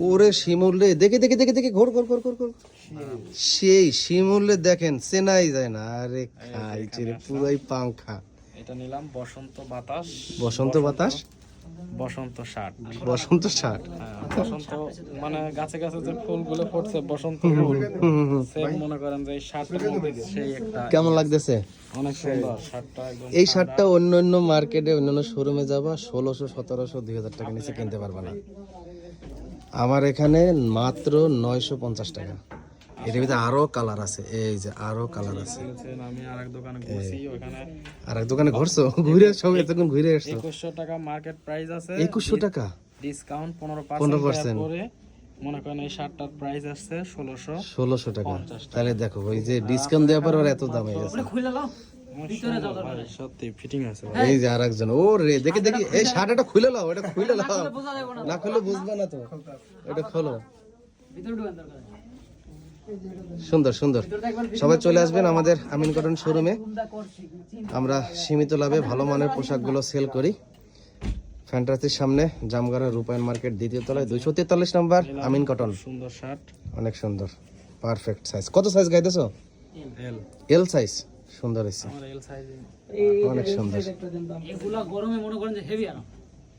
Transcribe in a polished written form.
ওরে শিমুলে দেখে দেখে দেখে দেখে ঘোর ঘোর ঘোর ঘোর ঘোর সেই শিমুলে দেখেন চেনাই যায় না। আরে খাইছে রে পুরাই পাংখা। এটা নিলাম বসন্ত বাতাস। বসন্ত বাতাস, বসন্ত শার্ট। বসন্ত শার্ট। বসন্ত মানে গাছে গাছে যে ফুলগুলো ফুটছে বসন্ত ফুল, সেম মনে করেন যে এই শার্টটার মধ্যে সেই একটা। কেমন লাগতেছে? অনেক সুন্দর শার্টটা একদম। এই শার্টটা অন্য অন্য মার্কেটে অন্যান্য শোরুমে যাবা 1600, 1700, 2000 টাকা নিচে কিনতে পারবা না। আমার এখানে মাত্র 950 টাকা। এর ভিতরে আরো কালার আছে, এই যে আরো কালার আছে। আমি আরেক দোকানে ঘুরছি, ওখানে আরেক দোকানে ঘুরছো, ঘুরে সব এতক্ষণ ঘুরে আসছো। 2100 টাকা মার্কেট প্রাইস আছে, 2100 টাকা ডিসকাউন্ট 15% করে মনে করেন এই শার্টটার প্রাইস আছে 1600 টাকা। তাহলে দেখো ওই যে ডিসকাউন্ট দেওয়ার পর এত দাম হয়ে গেছে। সত্যি ফিটিং আছে। এই যে আরেকজন, ও রে দেখে দেখি এই শার্টটা খুলে নাও, এটা খুলে নাও, না খুলে বুঝবে না তো, এটা খোলো। সুন্দর সুন্দর। সবাই চলে আসবেন আমাদের আমিন কটন শোরুমে। আমরা সীমিত লাভে ভালো মানের পোশাকগুলো সেল করি। ফ্যান্টাসির সামনে, জামগাড়া রূপায়ণ মার্কেট, দ্বিতীয় তলায়, 243 নম্বর, আমিন কটন। সুন্দর শার্ট, অনেক সুন্দর, পারফেক্ট সাইজ। কত সাইজ গাইতেছো? L size. সুন্দর হয়েছে, আমার এল সাইজ। অনেক সুন্দর। এগুলা গরমে মনে করেন যে হেভি আর